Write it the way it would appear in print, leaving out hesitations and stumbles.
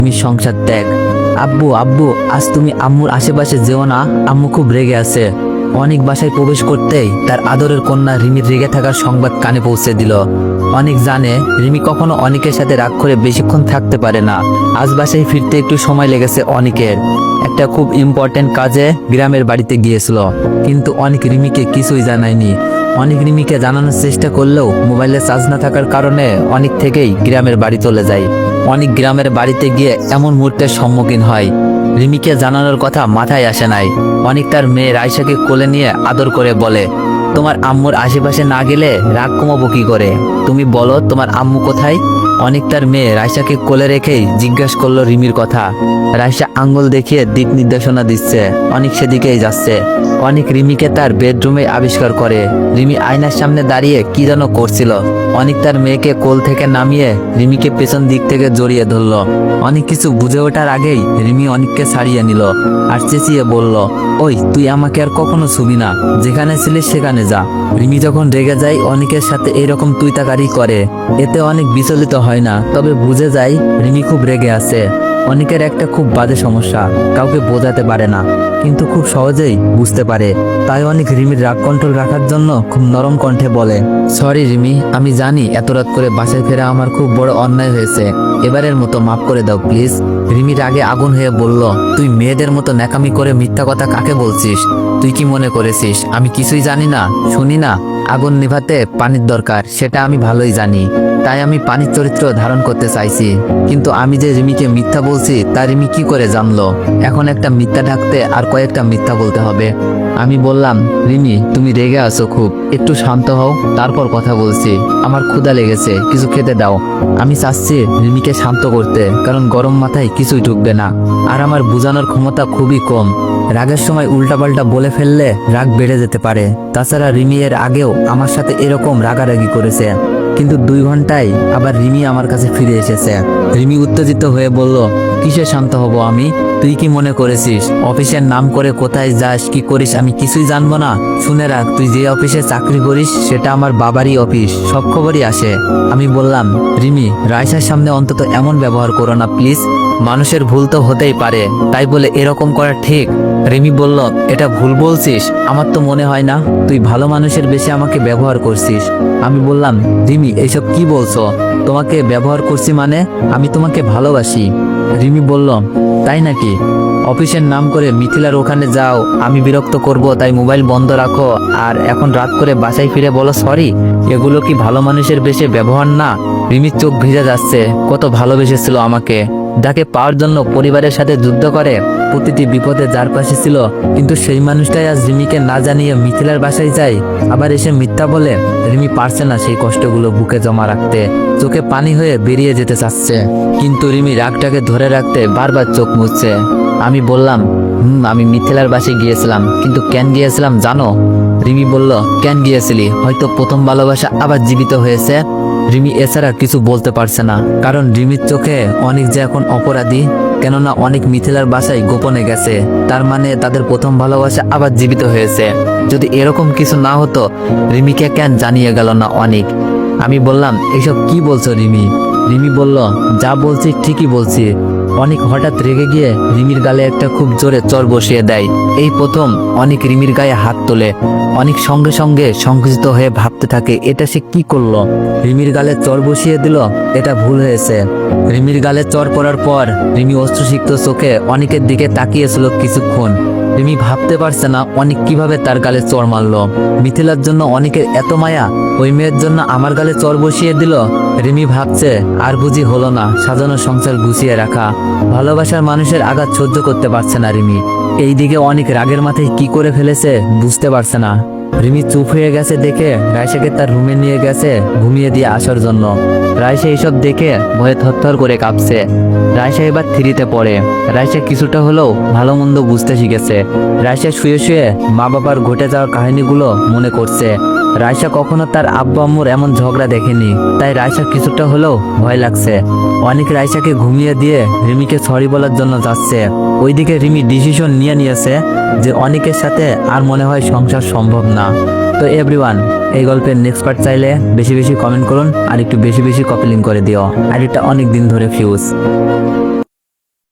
তুমি সংসার ত্যাগ। আব্বু আব্বু আজ তুমি আম্মুর আশেপাশে যেও না, আম্মু খুব রেগে আছে। অনেক বাসায় প্রবেশ করতেই তার আদরের কন্যা রিমির রেগে থাকার সংবাদ কানে পৌঁছে দিল। অনেক জানে রিমি কখনো অনেকের সাথে রাগ করে বেশিক্ষণ থাকতে পারে না। আজ বাসায় ফিরতে একটু সময় লেগেছে অনেকের। একটা খুব ইম্পর্টেন্ট কাজে গ্রামের বাড়িতে গিয়েছিল, কিন্তু অনেক রিমিকে কিছুই জানায়নি। অনেক রিমিকে জানানোর চেষ্টা করলেও মোবাইলে চার্জ না থাকার কারণে অনেক থেকেই গ্রামের বাড়ি চলে যায়। অনেক গ্রামের বাড়িতে গিয়ে এমন মুহূর্তের সম্মুখীন হয় রিমিকে জানানোর কথা মাথায় আসে নাই। অনেক তার মেয়ে রাইসাকে কোলে নিয়ে আদর করে বলে, তোমার আম্মুর আশেপাশে না গেলে রাগ কমাবো কি করে? তুমি বলো তোমার আম্মু কোথায়? অনেক তার মেয়ে রাইসাকে কোলে রেখেই জিজ্ঞাসা করলো রিমির কথা। রাইসা আঙ্গুল দেখিয়ে দিক নির্দেশনা দিচ্ছে, অনেক সেদিকেই যাচ্ছে। অনেক রিমিকে তার বেডরুমে আবিষ্কার করে। রিমি আয়নার সামনে দাঁড়িয়ে কি যেন করছিল। অনেক তার মেয়েকে কোল থেকে নামিয়ে রিমিকে পেছন দিক থেকে জড়িয়ে ধরলো। অনেক কিছু বুঝে ওঠার আগেই রিমি অনেককে ছাড়িয়ে নিল আর চেঁচিয়ে বলল, ওই তুই আমাকে আর কখনো ছুবি না, যেখানে ছিলিস সেখানে যা। রিমি যখন রেগে যায় অনেকের সাথে এরকম তুই তাকারি করে। এতে অনেক বিচলিত হয় না, তবে বুঝে যায় রিমি খুব রেগে আছে। অনেকের একটা খুব বাজে সমস্যা, কাউকে বোঝাতে পারে না, কিন্তু খুব সহজেই বুঝতে পারে। তাই অনেক রিমির রাগ কন্ট্রোল রাখার জন্য খুব নরম কণ্ঠে বলে, সরি রিমি, আমি জানি এত রাত করে বাসায় ফেরা আমার খুব বড় অন্যায় হয়েছে, এবারের মতো মাফ করে দাও প্লিজ। রিমির আগে আগুন হয়ে বলল, তুই মেয়েদের মতো ন্যাকামি করে মিথ্যা কথা কাকে বলছিস? তুই কি মনে করেছিস আমি কিছুই জানি না, শুনি না? আগুন নিভাতে পানির দরকার সেটা আমি ভালোই জানি, তাই আমি পানির চরিত্র ধারণ করতে চাইছি। কিন্তু আমি যে রিমিকে মিথ্যা বলছি তা রিমি কি করে জানলো? এখন একটা মিথ্যা ঢাকতে আর কয়েকটা মিথ্যা বলতে হবে। আমি বললাম, রিমি তুমি রেগে আছো খুব, একটু শান্ত হও, তারপর কথা বলছি। আমার ক্ষুধা লেগেছে, কিছু খেতে দাও। আমি চাচ্ছি রিমিকে শান্ত করতে, কারণ গরম মাথায় কিছুই ঢুকবে না, আর আমার বোঝানোর ক্ষমতা খুবই কম। রাগের সময় উল্টাপাল্টা বলে ফেললে রাগ বেড়ে যেতে পারে। তাছাড়া রিমি এর আগেও আমার সাথে এরকম রাগারাগি করেছে, কিন্তু 2 ঘন্টায় আবার রিমি আমার কাছে ফিরে এসেছে। রিমি উত্তেজিত হয়ে বলল, কিসে শান্ত হব আমি? তুই কি মনে করেছিস অফিসের নাম করে কোথায় যাস কি করিস আমি কিছুই জানবো না? শুনে রাখ, তুই যে অফিসে চাকরি করিস সেটা আমার বাবারই অফিস, সব খবরই আসে। আমি বললাম, রিমি রাইসার সামনে অন্তত এমন ব্যবহার করো না প্লিজ, মানুষের ভুল তো হতেই পারে, তাই বলে এরকম করা ঠিক? রিমি বলল, এটা ভুল বলছিস? আমার তো মনে হয় না, তুই ভালো মানুষের বেশি আমাকে ব্যবহার করছিস। আমি বললাম, রিমি এইসব কি বলছো? তোমাকে ব্যবহার করছি মানে? আমি তোমাকে ভালোবাসি। রিমি বলল, তাই নাকি? অফিসের নাম করে মিথিলার ওখানে যাও, আমি বিরক্ত করব তাই মোবাইল বন্ধ রাখো, আর এখন রাত করে বাসায় ফিরে বলো সরি? এগুলো কি ভালো মানুষের বেশি ব্যবহার না? রিমির চোখ ভিজে যাচ্ছে, কত ভালোবেসেছিল আমাকে, যাকে পাওয়ার জন্য পরিবারের সাথে যুদ্ধ করে, প্রতিটি বিপদে যার পাশে ছিল, কিন্তু সেই মানুষটাই আজ রিমিকে না জানিয়ে মিথিলার বাসায় যায়, আবার এসে মিথ্যা বলে। রিমি পারছে না সেই কষ্টগুলো বুকে জমা রাখতে, চোখে পানি হয়ে বেরিয়ে যেতে চাচ্ছে, কিন্তু রিমি রাগটাকে ধরে রাখতে বারবার চোখ মুছছে। আমি বললাম, আমি মিথিলার বাসায় গিয়েছিলাম, কিন্তু কেন গিয়েছিলাম জানো? রিমি বলল, কেন গিয়েছিলি? হয়তো প্রথম ভালোবাসা আবার জীবিত হয়েছে। রিমি এছাড়া কিছু বলতে পারছে না, কারণ রিমির চোখে অনেক যে এখন অপরাধী, কেননা অনেক মিথিলার বাসায় গোপনে গেছে, তার মানে তাদের প্রথম ভালোবাসা আবার জীবিত হয়েছে। যদি এরকম কিছু না হতো রিমিকে কেন জানিয়ে গেল না অনেক? আমি বললাম, এসব কি বলছো রিমি? রিমি বলল, যা বলছি ঠিকই বলছি। অনেক হঠাৎ রেগে গিয়ে রিমির গালে একটা খুব জোরে চড় বসিয়ে দেয়। এই প্রথম অনেক রিমির গায়ে হাত তোলে। অনেক সঙ্গে সঙ্গে সংকুচিত হয়ে ভাবতে থাকে, এটা সে কি করলো? রিমির গালে চড় বসিয়ে দিল, এটা ভুল হয়েছে। রিমির গালে চড় পড়ার পর রিমি অশ্রুসিক্ত চোখে অনেকের দিকে তাকিয়েছিল কিছুক্ষণ। রিমি ভাবতে পারছে না অনেক কিভাবে তার গালে চড় মারলো। মিথিলার জন্য অনেকের এত মায়া, ওই মেয়ের জন্য আমার গালে চড় বসিয়ে দিল। রিমি ভাবছে, আর বুঝি হলো না সাজানো সংসার গুছিয়ে রাখা। ভালোবাসার মানুষের আঘাত সহ্য করতে পারছে না রিমি। এইদিকে অনেক রাগের মাথায় কি করে ফেলেছে বুঝতে পারছে না। রিমি চুপ হয়ে গেছে দেখে রাইসাকে তার রুমে নিয়ে গেছে ঘুমিয়ে দিয়ে আসার জন্য। রাইসা এইসব দেখে ভয়ে থরথর করে কাঁপছে। রাইসা এবার থ্রিতে পড়ে। রাইসা কিছুটা হলেও ভালো মন্দ বুঝতে শিখেছে। রাইসা শুয়ে শুয়ে মা বাবার ঘটে যাওয়া কাহিনীগুলো মনে করছে। রাইসা কখনো তার আব্বু আম্মুর এমন ঝগড়া দেখেনি, তাই রাইসা কিছুটা হলেও ভয় লাগছে। অনেক রাইসাকে ঘুমিয়ে দিয়ে রিমিকে সরি বলার জন্য যাচ্ছে। ওইদিকে রিমি ডিসিশন নিয়েছে যে অনেকের সাথে আর মনে হয় সংসার সম্ভব না। তো এভরিওয়ান, এই গল্পের নেক্সট পার্ট চাইলে বেশি বেশি কমেন্ট করুন আর একটু বেশি বেশি কপি লিঙ্ক করে দিও, আর এটা অনেক দিন ধরে ফিউজ।